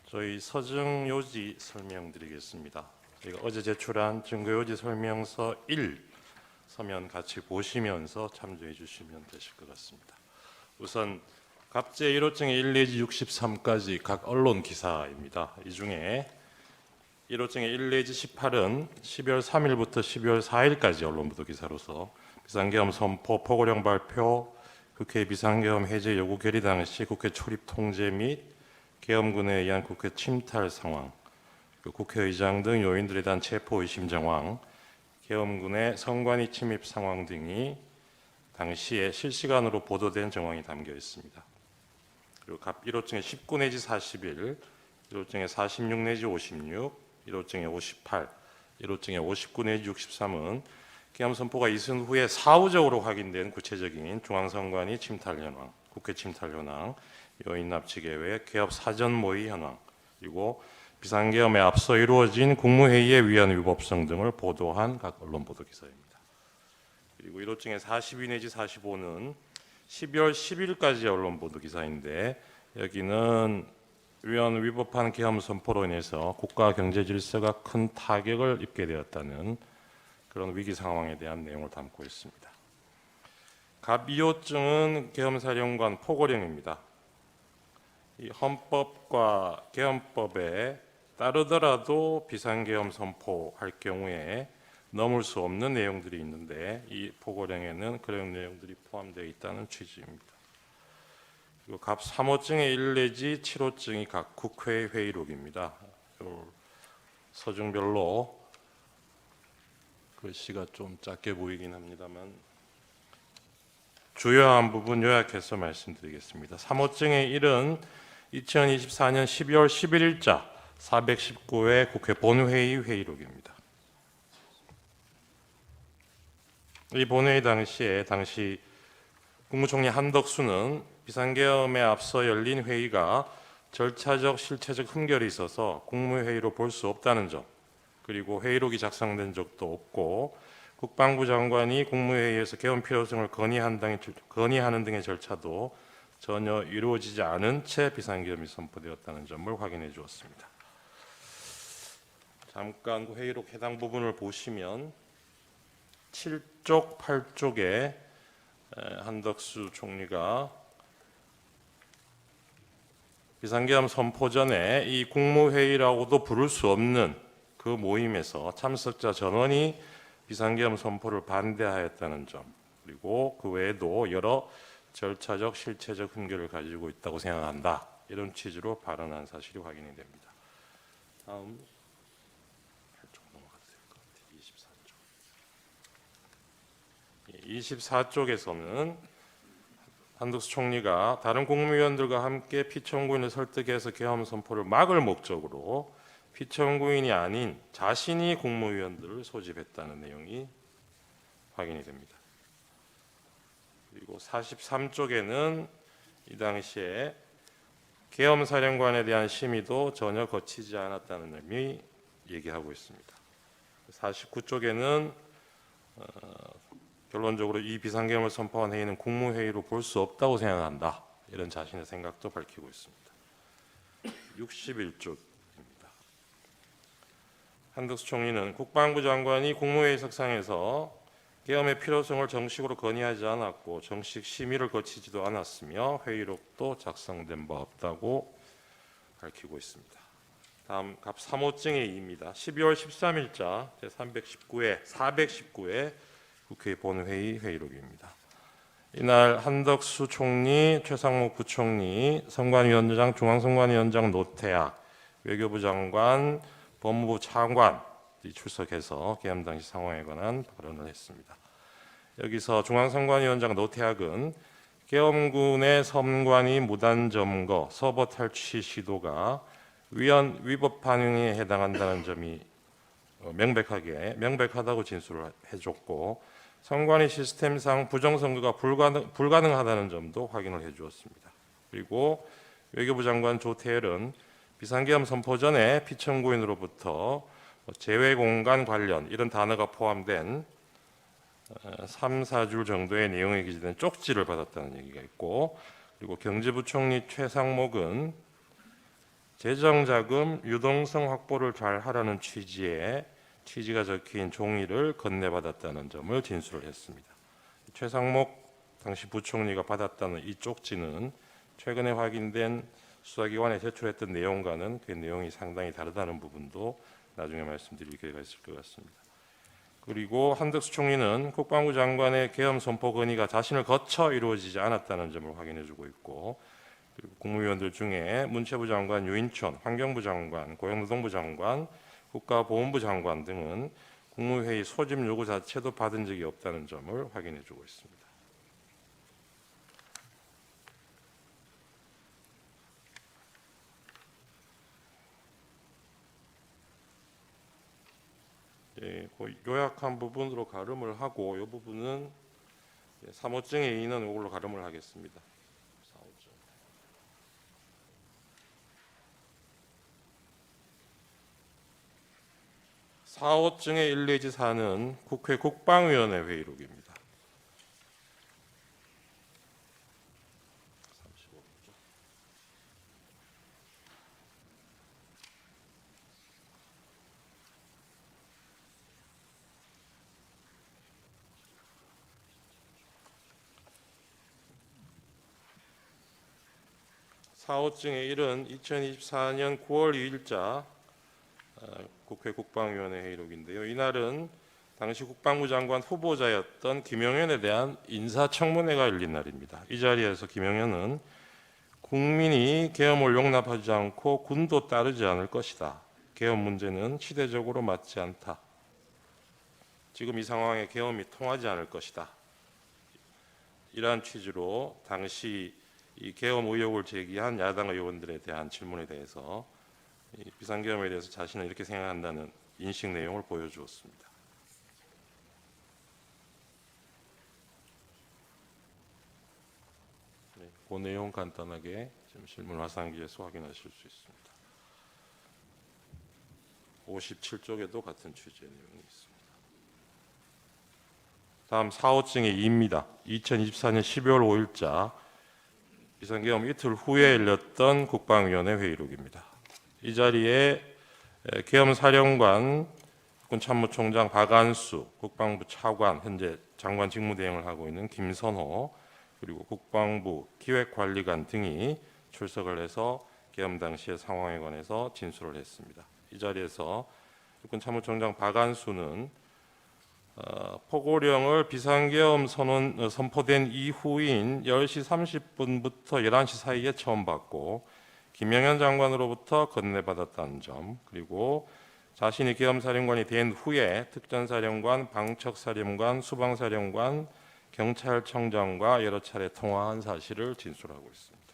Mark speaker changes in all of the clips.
Speaker 1: 저희 서증 요지 설명드리겠습니다. 저희가 어제 제출한 증거 요지 설명서 1 서면 같이 보시면서 참조해 주시면 되실 것 같습니다. 우선 갑제 1호증의 1 내지 63까지 각 언론 기사입니다. 이 중에 1호증의 1 내지 18은 12월 3일부터 12월 4일까지 언론 보도 기사로서 비상계엄 선포, 포고령 발표, 국회 비상계엄 해제 요구 결의 당시 국회 출입 통제 및 계엄군에 의한 국회 침탈 상황, 국회의장 등 요인들에 대한 체포 의심 정황, 계엄군의 선관위 침입 상황 등이 당시에 실시간으로 보도된 정황이 담겨 있습니다. 그리고 갑 1호증의 19 내지 41, 1호증의 46 내지 56, 1호증의 58, 1호증의 59 내지 63은 계엄 선포가 있은 후에 사후적으로 확인된 구체적인 중앙선관위 침탈 현황, 국회 침탈 현황, 요인 납치 계획, 개업 사전 모의 현황, 그리고 비상계엄에 앞서 이루어진 국무회의의 위헌 위법성 등을 보도한 각 언론 보도 기사입니다. 그리고 1호증의 42 내지 45는 12월 10일까지 언론 보도 기사인데 여기는 위헌 위법한 계엄 선포로 인해서 국가 경제 질서가 큰 타격을 입게 되었다는 그런 위기 상황에 대한 내용을 담고 있습니다. 갑 2호증은 계엄사령관 포고령입니다. 이 헌법과 계엄법에 따르더라도 비상계엄 선포할 경우에 넘을 수 없는 내용들이 있는데 이 포고령에는 그런 내용들이 포함되어 있다는 취지입니다. 그리고 갑 3호증의 1 내지 7호증이 각 국회 회의록입니다. 서중별로 글씨가 좀 작게 보이긴 합니다만 주요한 부분 요약해서 말씀드리겠습니다. 3호증의 1은 2024년 12월 11일자 419회 국회 본회의 회의록입니다. 이 본회의 당시 국무총리 한덕수는 비상계엄에 앞서 열린 회의가 절차적 실체적 흠결이 있어서 국무회의로 볼 수 없다는 점, 그리고 회의록이 작성된 적도 없고 국방부 장관이 국무회의에서 계엄 필요성을 건의하는 등의 절차도 전혀 이루어지지 않은 채 비상계엄이 선포되었다는 점을 확인해 주었습니다. 잠깐 회의록 해당 부분을 보시면 7쪽, 8쪽에 한덕수 총리가 비상계엄 선포 전에 이 국무회의라고도 부를 수 없는 그 모임에서 참석자 전원이 비상계엄 선포를 반대하였다는 점, 그리고 그 외에도 여러 절차적 실체적 흠결을 가지고 있다고 생각한다, 이런 취지로 발언한 사실이 확인이 됩니다. 다음 8쪽 넘어가도 될 것 같아요. 24쪽에서는 한덕수 총리가 다른 국무위원들과 함께 피청구인을 설득해서 계엄 선포를 막을 목적으로 피청구인이 아닌 자신이 국무위원들을 소집했다는 내용이 확인이 됩니다. 그리고 43쪽에는 이 당시에 계엄사령관에 대한 심의도 전혀 거치지 않았다는 의미 얘기하고 있습니다. 49쪽에는 결론적으로 이 비상계엄을 선포한 회의는 국무회의로 볼 수 없다고 생각한다, 이런 자신의 생각도 밝히고 있습니다. 61쪽입니다. 한덕수 총리는 국방부 장관이 국무회의 석상에서 계엄의 필요성을 정식으로 건의하지 않았고 정식 심의를 거치지도 않았으며 회의록도 작성된 바 없다고 밝히고 있습니다. 다음 갑 3호증의 2입니다. 12월 13일자 제319회 419회 국회 본회의 회의록입니다. 이날 한덕수 총리, 최상목 부총리, 선관위원장, 중앙선관위원장 노태학, 외교부 장관, 법무부 차관이 출석해서 계엄 당시 상황에 관한 발언을 했습니다. 여기서 중앙선관위원장 노태학은 계엄군의 선관위 무단 점거, 서버 탈취 시도가 위헌 위법 반응에 해당한다는 점이 명백하다고 진술을 해줬고 선관위 시스템상 부정선거가 불가능하다는 점도 확인을 해주었습니다. 그리고 외교부 장관 조태열은 비상계엄 선포 전에 피청구인으로부터 재외공간 관련 이런 단어가 포함된 3, 4줄 정도의 내용에 기재된 쪽지를 받았다는 얘기가 있고, 그리고 경제부총리 최상목은 재정자금 유동성 확보를 잘 하라는 취지가 적힌 종이를 건네받았다는 점을 진술을 했습니다. 최상목 당시 부총리가 받았다는 이 쪽지는 최근에 확인된 수사기관에 제출했던 내용과는 그 내용이 상당히 다르다는 부분도 나중에 말씀드릴 기회가 있을 것 같습니다. 그리고 한덕수 총리는 국방부 장관의 계엄 선포 건의가 자신을 거쳐 이루어지지 않았다는 점을 확인해주고 있고, 그리고 국무위원들 중에 문체부 장관 유인촌, 환경부 장관, 고용노동부 장관, 국가보훈부 장관 등은 국무회의 소집 요구 자체도 받은 적이 없다는 점을 확인해주고 있습니다. 그 요약한 부분으로 가름을 하고, 이 부분은 사무증의 이의는 이걸로 가름을 하겠습니다. 사호증의 1 내지 4는 국회 국방위원회 회의록입니다. 4호증의 1은 2024년 9월 2일자 국회 국방위원회 회의록인데요. 이날은 당시 국방부 장관 후보자였던 김영현에 대한 인사청문회가 열린 날입니다. 이 자리에서 김영현은 국민이 계엄을 용납하지 않고 군도 따르지 않을 것이다. 계엄 문제는 시대적으로 맞지 않다. 지금 이 상황에 계엄이 통하지 않을 것이다. 이러한 취지로 당시 이 계엄 의혹을 제기한 야당 의원들에 대한 질문에 대해서 이 비상계엄에 대해서 자신은 이렇게 생각한다는 인식 내용을 보여주었습니다. 그 내용 간단하게 지금 실문 화상기에서 확인하실 수 있습니다. 57쪽에도 같은 취지의 내용이 있습니다. 다음 4호증의 2입니다. 2024년 12월 5일자 비상계엄 이틀 후에 열렸던 국방위원회 회의록입니다. 이 자리에 계엄사령관, 국군참모총장 박안수, 국방부 차관, 현재 장관 직무대행을 하고 있는 김선호, 그리고 국방부 기획관리관 등이 출석을 해서 계엄 당시의 상황에 관해서 진술을 했습니다. 이 자리에서 국군참모총장 박안수는 포고령을 비상계엄 선포된 이후인 10시 30분부터 11시 사이에 처음 받고 김영현 장관으로부터 건네받았다는 점, 그리고 자신이 계엄사령관이 된 후에 특전사령관, 방척사령관, 수방사령관, 경찰청장과 여러 차례 통화한 사실을 진술하고 있습니다.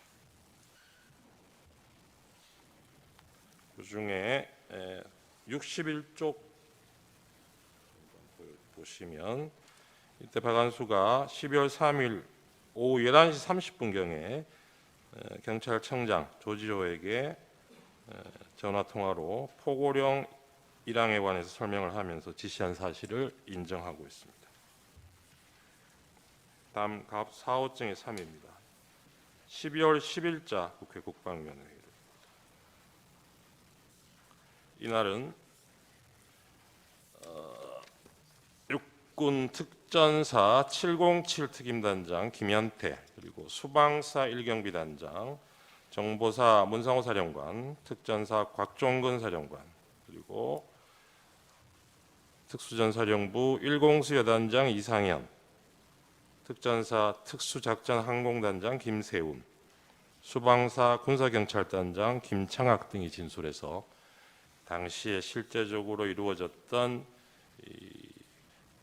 Speaker 1: 그중에 61쪽 보시면 이때 박안수가 12월 3일 오후 11시 30분경에 경찰청장 조지호에게 전화통화로 포고령 1항에 관해서 설명을 하면서 지시한 사실을 인정하고 있습니다. 다음 4호증의 3입니다. 12월 10일자 국회 국방위원회 회의입니다. 이날은 육군 특전사 707 특임단장 김현태, 그리고 수방사 1경비 단장, 정보사 문상호 사령관, 특전사 곽종근 사령관, 그리고 특수전사령부 1공수 여단장 이상현, 특전사 특수작전항공단장 김세운, 수방사 군사경찰단장 김창학 등이 진술해서 당시에 실제적으로 이루어졌던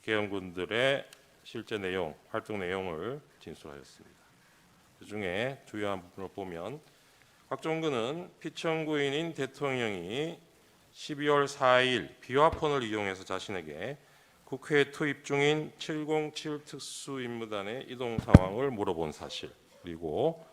Speaker 1: 계엄군들의 실제 내용, 활동 내용을 진술하였습니다. 그중에 주요한 부분을 보면 곽종근은 피청구인인 대통령이 12월 4일 비화폰을 이용해서 자신에게 국회에 투입 중인 707 특수임무단의 이동 상황을 물어본 사실, 그리고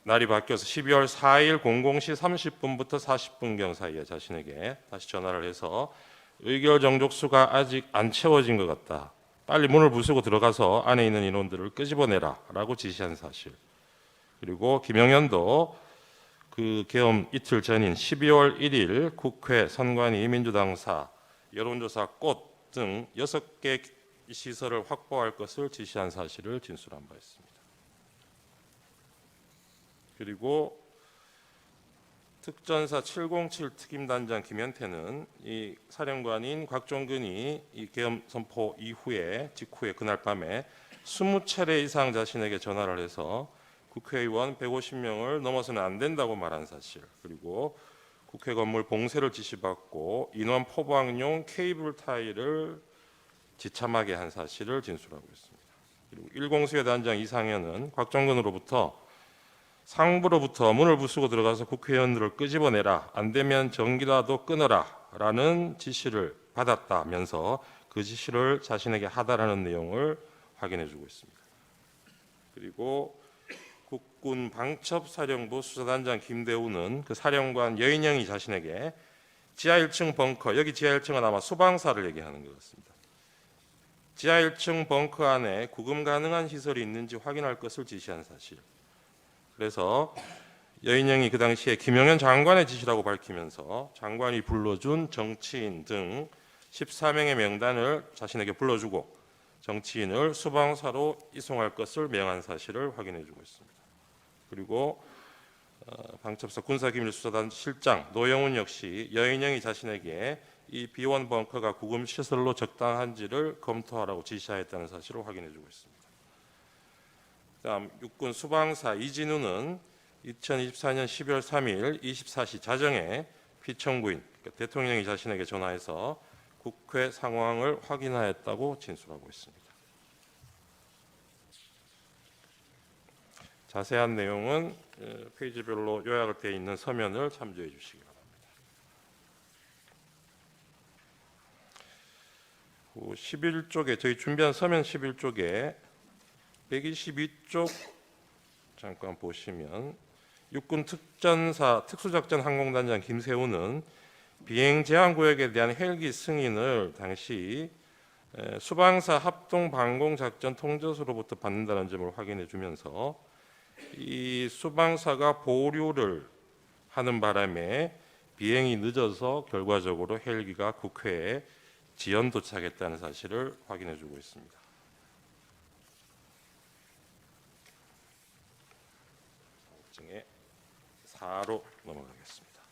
Speaker 1: 날이 바뀌어서 12월 4일 00시 30분부터 40분경 사이에 자신에게 다시 전화를 해서 의결 정족수가 아직 안 채워진 것 같다. 빨리 문을 부수고 들어가서 안에 있는 인원들을 끄집어내라 라고 지시한 사실. 그리고 김영현도 그 계엄 이틀 전인 12월 1일 국회 선관위 민주당사 여론조사 꽃 등 6개 시설을 확보할 것을 지시한 사실을 진술한 바 있습니다. 그리고 특전사 707 특임단장 김현태는 이 사령관인 곽종근이 이 계엄 선포 직후에 그날 밤에 20차례 이상 자신에게 전화를 해서 국회의원 150명을 넘어서는 안 된다고 말한 사실, 그리고 국회 건물 봉쇄를 지시받고 인원 포방용 케이블 타이를 지참하게 한 사실을 진술하고 있습니다. 그리고 1공수의 단장 이상현은 곽종근으로부터 상부로부터 문을 부수고 들어가서 국회의원들을 끄집어내라, 안 되면 전기라도 끊어라 라는 지시를 받았다면서 그 지시를 자신에게 하다라는 내용을 확인해 주고 있습니다. 그리고 국군 방첩사령부 수사단장 김대우는 그 사령관 여인영이 자신에게 지하 1층 벙커, 여기 지하 1층은 아마 수방사를 얘기하는 것 같습니다. 지하 1층 벙커 안에 구금 가능한 시설이 있는지 확인할 것을 지시한 사실. 그래서 여인영이 그 당시에 김영현 장관의 지시라고 밝히면서 장관이 불러준 정치인 등 14명의 명단을 자신에게 불러주고 정치인을 수방사로 이송할 것을 명한 사실을 확인해 주고 있습니다. 그리고 방첩사 군사기밀수사단 실장 노영훈 역시 여인영이 자신에게 이 비원 벙커가 구금 시설로 적당한지를 검토하라고 지시하였다는 사실을 확인해 주고 있습니다. 다음 육군 수방사 이진우는 2024년 12월 3일 24시 자정에 피청구인 그러니까 대통령이 자신에게 전화해서 국회 상황을 확인하였다고 진술하고 있습니다. 자세한 내용은 페이지별로 요약을 되어 있는 서면을 참조해 주시기 바랍니다. 11쪽에 저희 준비한 서면 11쪽에 122쪽 잠깐 보시면 육군 특전사 특수작전 항공단장 김세우는 비행 제한 구역에 대한 헬기 승인을 당시 수방사 합동 방공 작전 통저소로부터 받는다는 점을 확인해 주면서 이 수방사가 보류를 하는 바람에 비행이 늦어서 결과적으로 헬기가 국회에 지연 도착했다는 사실을 확인해 주고 있습니다. 사호증의 4로 넘어가겠습니다.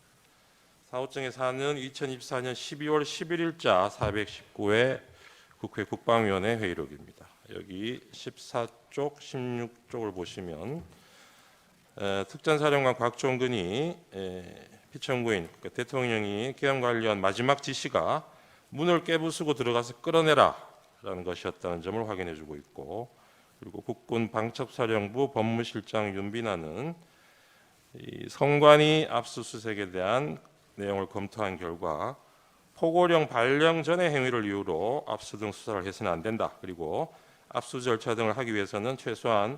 Speaker 1: 사호증의 4는 2024년 12월 11일자 419회 국회 국방위원회 회의록입니다. 여기 14쪽, 16쪽을 보시면 특전사령관 곽종근이 피청구인 그러니까 대통령이 계엄 관련 마지막 지시가 문을 깨부수고 들어가서 끌어내라 라는 것이었다는 점을 확인해 주고 있고, 그리고 국군 방첩사령부 법무실장 윤빈아는 이 선관위 압수수색에 대한 내용을 검토한 결과 포고령 발령 전의 행위를 이유로 압수 등 수사를 해서는 안 된다. 그리고 압수 절차 등을 하기 위해서는 최소한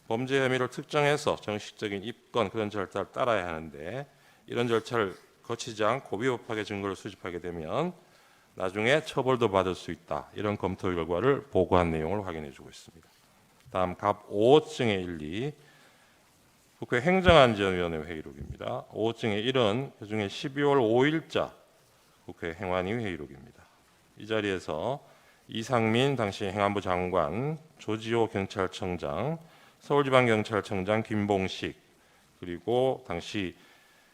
Speaker 1: 범죄 혐의를 특정해서 정식적인 입건 그런 절차를 따라야 하는데 이런 절차를 거치지 않고 위법하게 증거를 수집하게 되면 나중에 처벌도 받을 수 있다. 이런 검토 결과를 보고한 내용을 확인해 주고 있습니다. 다음 갑 5호증의 1, 2 국회 행정안전위원회 회의록입니다. 5호증의 1은 그중에 12월 5일자 국회 행안위 회의록입니다. 이 자리에서 이상민 당시 행안부 장관, 조지호 경찰청장, 서울지방경찰청장 김봉식, 그리고 당시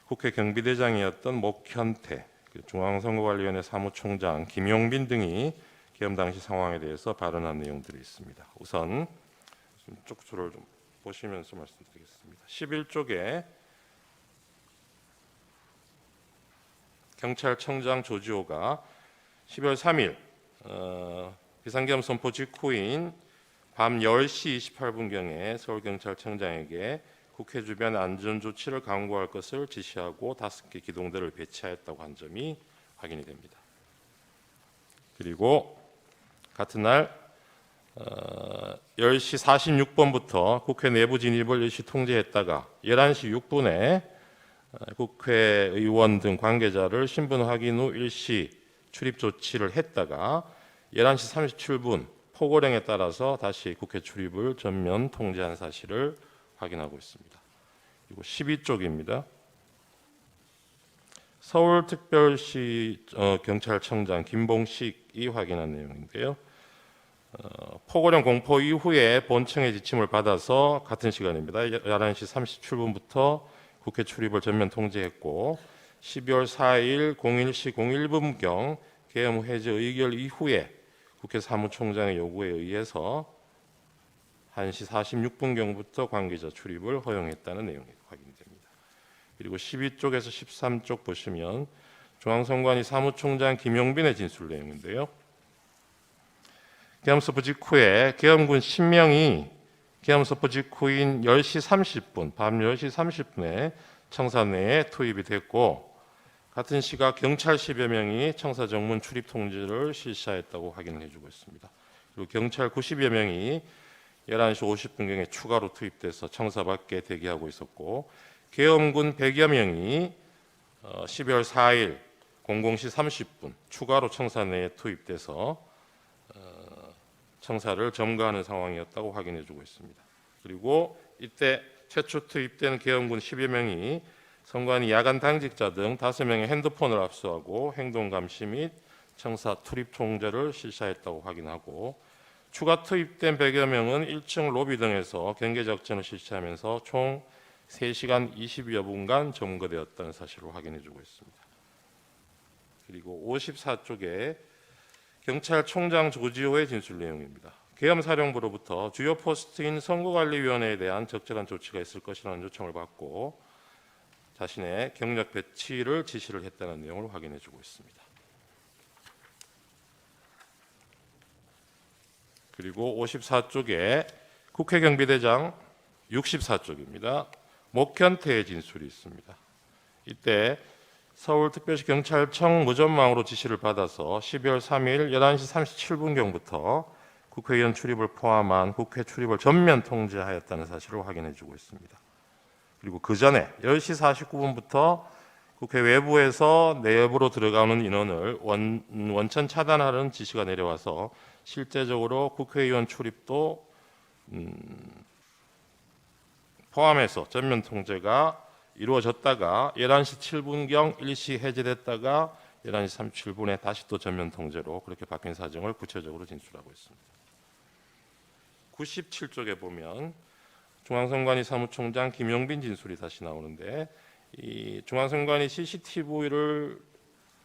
Speaker 1: 국회 경비대장이었던 목현태, 중앙선거관리위원회 사무총장 김용빈 등이 계엄 당시 상황에 대해서 발언한 내용들이 있습니다. 우선 쪽수를 좀 보시면서 말씀드리겠습니다. 11쪽에 경찰청장 조지호가 12월 3일 비상계엄 선포 직후인 밤 10시 28분경에 서울경찰청장에게 국회 주변 안전조치를 강구할 것을 지시하고 5개 기동대를 배치하였다고 한 점이 확인이 됩니다. 그리고 같은 날 10시 46분부터 국회 내부 진입을 일시 통제했다가 11시 6분에 국회의원 등 관계자를 신분 확인 후 일시 출입 조치를 했다가 11시 37분 포고령에 따라서 다시 국회 출입을 전면 통제한 사실을 확인하고 있습니다. 그리고 12쪽입니다. 서울특별시 경찰청장 김봉식이 확인한 내용인데요. 포고령 공포 이후에 본청의 지침을 받아서 같은 시간입니다. 11시 37분부터 국회 출입을 전면 통제했고 12월 4일 01시 01분경 계엄 해제 의결 이후에 국회 사무총장의 요구에 의해서 1시 46분경부터 관계자 출입을 허용했다는 내용이 확인됩니다. 그리고 12쪽에서 13쪽 보시면 중앙선관위 사무총장 김용빈의 진술 내용인데요. 계엄 선포 직후에 계엄군 10명이 계엄 선포 직후인 10시 30분, 밤 10시 30분에 청사 내에 투입이 됐고 같은 시각 경찰 10여 명이 청사 정문 출입 통제를 실시했다고 확인을 해주고 있습니다. 그리고 경찰 90여 명이 11시 50분경에 추가로 투입돼서 청사 밖에 대기하고 있었고 계엄군 100여 명이 12월 4일 00시 30분 추가로 청사 내에 투입돼서 청사를 점거하는 상황이었다고 확인해주고 있습니다. 그리고 이때 최초 투입된 계엄군 10여 명이 선관위 야간 당직자 등 5명의 핸드폰을 압수하고 행동 감시 및 청사 출입 통제를 실시했다고 확인하고 추가 투입된 100여 명은 1층 로비 등에서 경계 작전을 실시하면서 총 3시간 20여 분간 점거되었다는 사실을 확인해주고 있습니다. 그리고 54쪽에 경찰총장 조지호의 진술 내용입니다. 계엄사령부로부터 주요 포스트인 선거관리위원회에 대한 적절한 조치가 있을 것이라는 요청을 받고 자신의 경력 배치를 지시를 했다는 내용을 확인해주고 있습니다. 그리고 54쪽에 국회경비대장 64쪽입니다. 목현태의 진술이 있습니다. 이때 서울특별시 경찰청 무전망으로 지시를 받아서 12월 3일 11시 37분경부터 국회의원 출입을 포함한 국회 출입을 전면 통제하였다는 사실을 확인해주고 있습니다. 그리고 그 전에 10시 49분부터 국회 외부에서 내부로 들어가는 인원을 원천 차단하는 지시가 내려와서 실제적으로 국회의원 출입도 포함해서 전면 통제가 이루어졌다가 11시 7분경 일시 해제됐다가 11시 37분에 다시 또 전면 통제로 그렇게 바뀐 사정을 구체적으로 진술하고 있습니다. 97쪽에 보면 중앙선관위 사무총장 김용빈 진술이 다시 나오는데 이 중앙선관위 CCTV를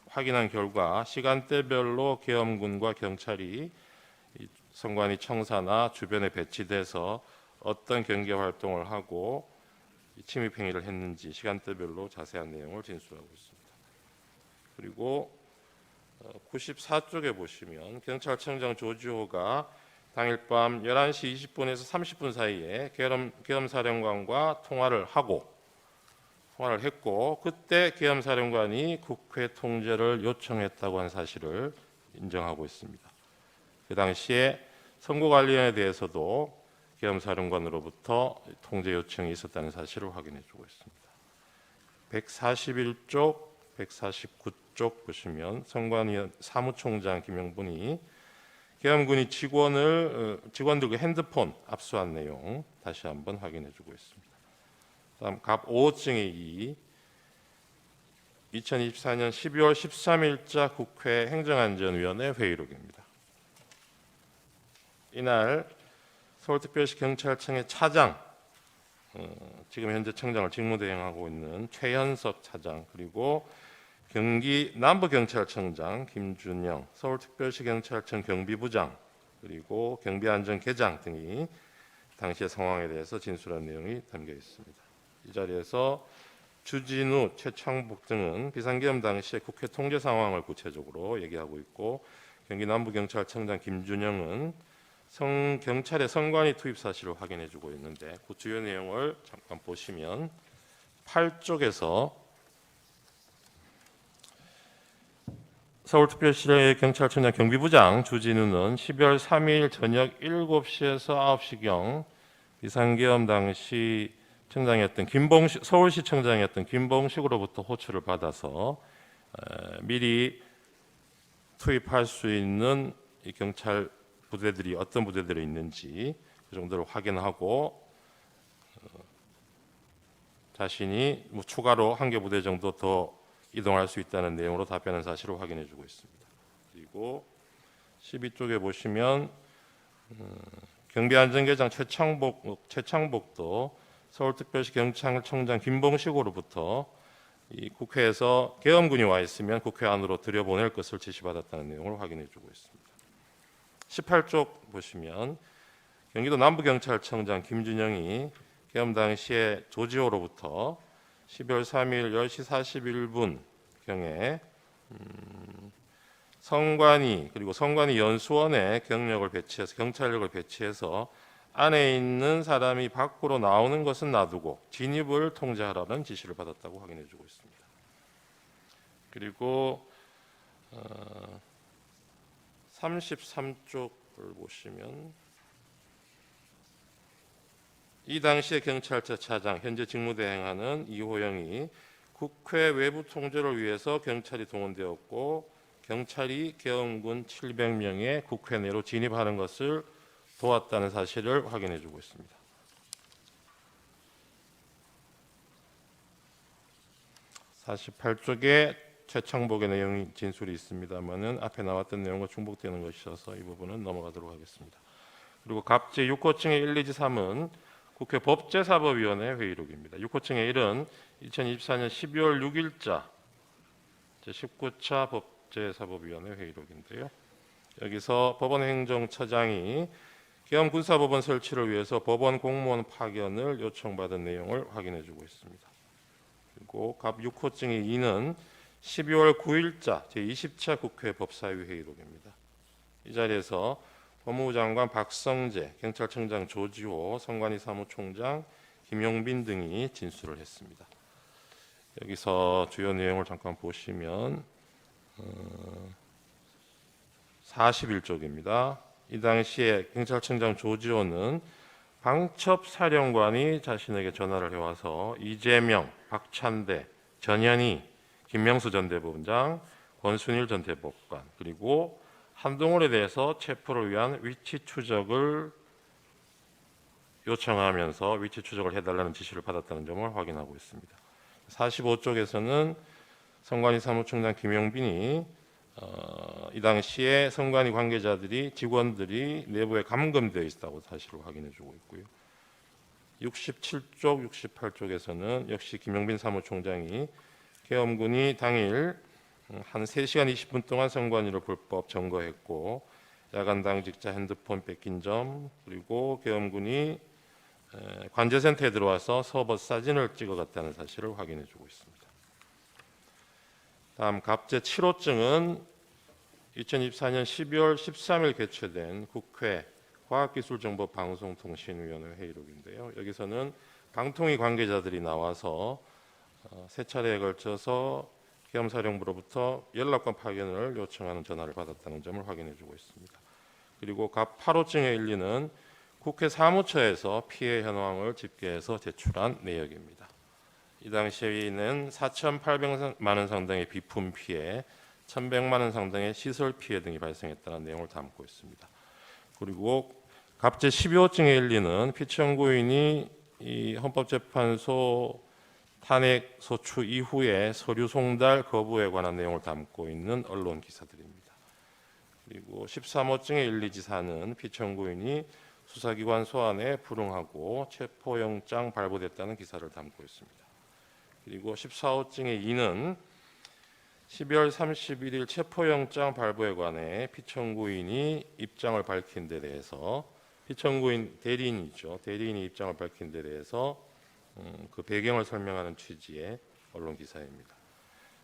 Speaker 1: 확인한 결과 시간대별로 계엄군과 경찰이 선관위 청사나 주변에 배치돼서 어떤 경계 활동을 하고 침입 행위를 했는지 시간대별로 자세한 내용을 진술하고 있습니다. 그리고 94쪽에 보시면 경찰청장 조지호가 당일 밤 11시 20분에서 30분 사이에 계엄사령관과 통화를 했고 그때 계엄사령관이 국회 통제를 요청했다고 한 사실을 인정하고 있습니다. 그 당시에 선거관리위원회에 대해서도 계엄사령관으로부터 통제 요청이 있었다는 사실을 확인해주고 있습니다. 141쪽, 149쪽 보시면 선관위 사무총장 김용분이 계엄군이 직원들과 핸드폰 압수한 내용 다시 한번 확인해주고 있습니다. 다음 갑 5호증의 2024년 12월 13일자 국회 행정안전위원회 회의록입니다. 이날 서울특별시 경찰청의 차장, 지금 현재 청장을 직무대행하고 있는 최현석 차장, 그리고 경기 남부경찰청장 김준영, 서울특별시 경찰청 경비부장, 그리고 경비안전계장 등이 당시의 상황에 대해서 진술한 내용이 담겨 있습니다. 이 자리에서 주진우, 최창복 등은 비상계엄 당시의 국회 통제 상황을 구체적으로 얘기하고 있고 경기 남부경찰청장 김준영은 경찰의 선관위 투입 사실을 확인해주고 있는데 그 주요 내용을 잠깐 보시면 8쪽에서 서울특별시 경찰청장 경비부장 주진우는 12월 3일 저녁 7시에서 9시경 비상계엄 당시 청장이었던 서울시청장이었던 김봉식으로부터 호출을 받아서 미리 투입할 수 있는 이 경찰 부대들이 어떤 부대들이 있는지 그 정도를 확인하고 자신이 추가로 한 개 부대 정도 더 이동할 수 있다는 내용으로 답변한 사실을 확인해주고 있습니다. 그리고 12쪽에 보시면 경비안전계장 최창복도 서울특별시 경찰청장 김봉식으로부터 이 국회에서 계엄군이 와 있으면 국회 안으로 들여보낼 것을 지시받았다는 내용을 확인해주고 있습니다. 18쪽 보시면 경기도 남부경찰청장 김준영이 계엄 당시에 조지호로부터 12월 3일 10시 41분 경에 성관이 그리고 성관이 연수원에 경찰력을 배치해서 안에 있는 사람이 밖으로 나오는 것은 놔두고 진입을 통제하라는 지시를 받았다고 확인해주고 있습니다. 그리고 33쪽을 보시면 이 당시에 경찰서 차장 현재 직무대행하는 이호영이 국회 외부 통제를 위해서 경찰이 동원되었고 경찰이 계엄군 700명의 국회 내로 진입하는 것을 도왔다는 사실을 확인해주고 있습니다. 48쪽에 최창복의 내용이 진술이 있습니다만은 앞에 나왔던 내용과 중복되는 것이어서 이 부분은 넘어가도록 하겠습니다. 그리고 갑제 6호층의 1, 2지 3은 국회 법제사법위원회 회의록입니다. 6호층의 1은 2024년 12월 6일자 제19차 법제사법위원회 회의록인데요. 여기서 법원행정처장이 계엄군사법원 설치를 위해서 법원 공무원 파견을 요청받은 내용을 확인해주고 있습니다. 그리고 갑 6호증의 2는 12월 9일자 제20차 국회 법사위 회의록입니다. 이 자리에서 법무부 장관 박성재, 경찰청장 조지호, 선관위 사무총장 김용빈 등이 진술을 했습니다. 여기서 주요 내용을 잠깐 보시면 41쪽입니다. 이 당시에 경찰청장 조지호는 방첩사령관이 자신에게 전화를 해와서 이재명, 박찬대, 전현희, 김명수 전 대법원장, 권순일 전 대법관 그리고 한동훈에 대해서 체포를 위한 위치 추적을 요청하면서 위치 추적을 해달라는 지시를 받았다는 점을 확인하고 있습니다. 45쪽에서는 선관위 사무총장 김용빈이 이 당시에 선관위 관계자들이 직원들이 내부에 감금되어 있다고 사실을 확인해주고 있고요. 67쪽, 68쪽에서는 역시 김용빈 사무총장이 계엄군이 당일 한 3시간 20분 동안 선관위를 불법 점거했고 야간 당직자 핸드폰 뺏긴 점 그리고 계엄군이 관제센터에 들어와서 서버 사진을 찍어갔다는 사실을 확인해주고 있습니다. 다음 갑제 7호증은 2024년 12월 13일 개최된 국회 과학기술정보방송통신위원회 회의록인데요. 여기서는 방통위 관계자들이 나와서 세 차례에 걸쳐서 계엄사령부로부터 연락관 파견을 요청하는 전화를 받았다는 점을 확인해주고 있습니다. 그리고 갑 8호증의 1리는 국회 사무처에서 피해 현황을 집계해서 제출한 내역입니다. 이 당시에는 4,800만 원 상당의 비품 피해, 1,100만 원 상당의 시설 피해 등이 발생했다는 내용을 담고 있습니다. 그리고 갑제 12호증의 1리는 피청구인이 이 헌법재판소 탄핵 소추 이후에 서류 송달 거부에 관한 내용을 담고 있는 언론 기사들입니다. 그리고 13호증의 1, 2지 4는 피청구인이 수사기관 소환에 불응하고 체포영장 발부됐다는 기사를 담고 있습니다. 그리고 14호증의 2는 12월 31일 체포영장 발부에 관해 피청구인이 입장을 밝힌 데 대해서 피청구인 대리인이 입장을 밝힌 데 대해서 그 배경을 설명하는 취지의 언론 기사입니다.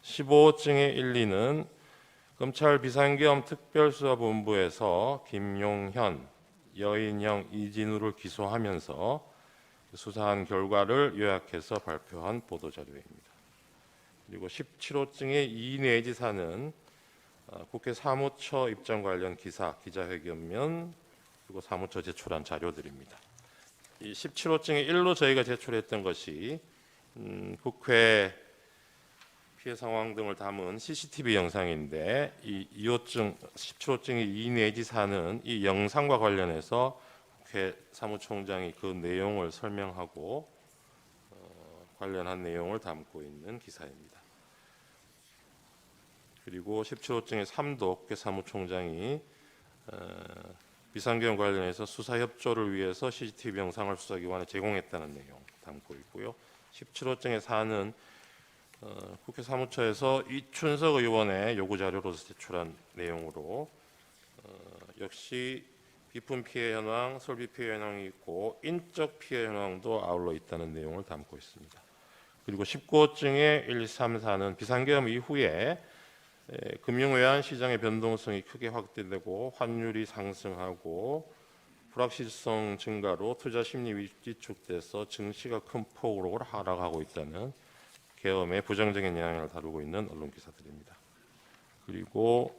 Speaker 1: 15호증의 1, 2는 검찰 비상계엄 특별수사본부에서 김용현, 여인형, 이진우를 기소하면서 수사한 결과를 요약해서 발표한 보도자료입니다. 그리고 17호증의 2 내지 4는 국회 사무처 입장 관련 기자회견면 그리고 사무처 제출한 자료들입니다. 이 17호증의 1로 저희가 제출했던 것이 국회 피해 상황 등을 담은 CCTV 영상인데 이 17호증의 2 내지 4는 이 영상과 관련해서 국회 사무총장이 그 내용을 설명하고 관련한 내용을 담고 있는 기사입니다. 그리고 17호증의 3도 국회 사무총장이 비상계엄 관련해서 수사 협조를 위해서 CCTV 영상을 수사기관에 제공했다는 내용 담고 있고요. 17호증의 4는 국회 사무처에서 이춘석 의원의 요구 자료로서 제출한 내용으로 역시 비품 피해 현황, 설비 피해 현황이 있고 인적 피해 현황도 아울러 있다는 내용을 담고 있습니다. 그리고 19호증의 1, 2, 3, 4는 비상계엄 이후에 금융 외환 시장의 변동성이 크게 확대되고 환율이 상승하고 불확실성 증가로 투자 심리 위축돼서 증시가 큰 폭으로 하락하고 있다는 계엄의 부정적인 영향을 다루고 있는 언론 기사들입니다. 그리고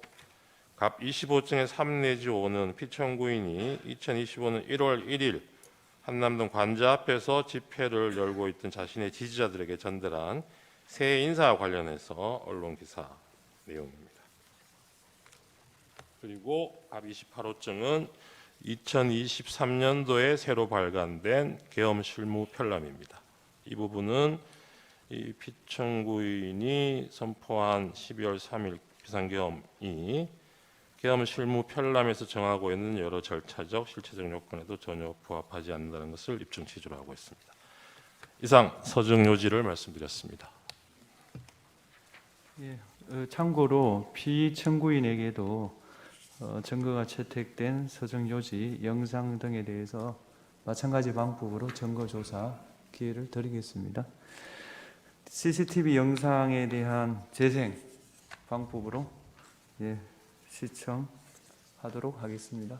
Speaker 1: 갑 25증의 3 내지 5는 피청구인이 2025년 1월 1일 한남동 관저 앞에서 집회를 열고 있던 자신의 지지자들에게 전달한 새 인사와 관련해서 언론 기사 내용입니다. 그리고 갑 28호증은 2023년도에 새로 발간된 계엄 실무 편람입니다. 이 부분은 이 피청구인이 선포한 12월 3일 비상계엄이 계엄 실무 편람에서 정하고 있는 여러 절차적, 실체적 요건에도 전혀 부합하지 않는다는 것을 입증 취지로 하고 있습니다. 이상 서증 요지를 말씀드렸습니다.
Speaker 2: 예, 참고로 피청구인에게도 증거가 채택된 서정 요지, 영상 등에 대해서 마찬가지 방법으로 증거 조사 기회를 드리겠습니다. CCTV 영상에 대한 재생 방법으로 시청하도록 하겠습니다.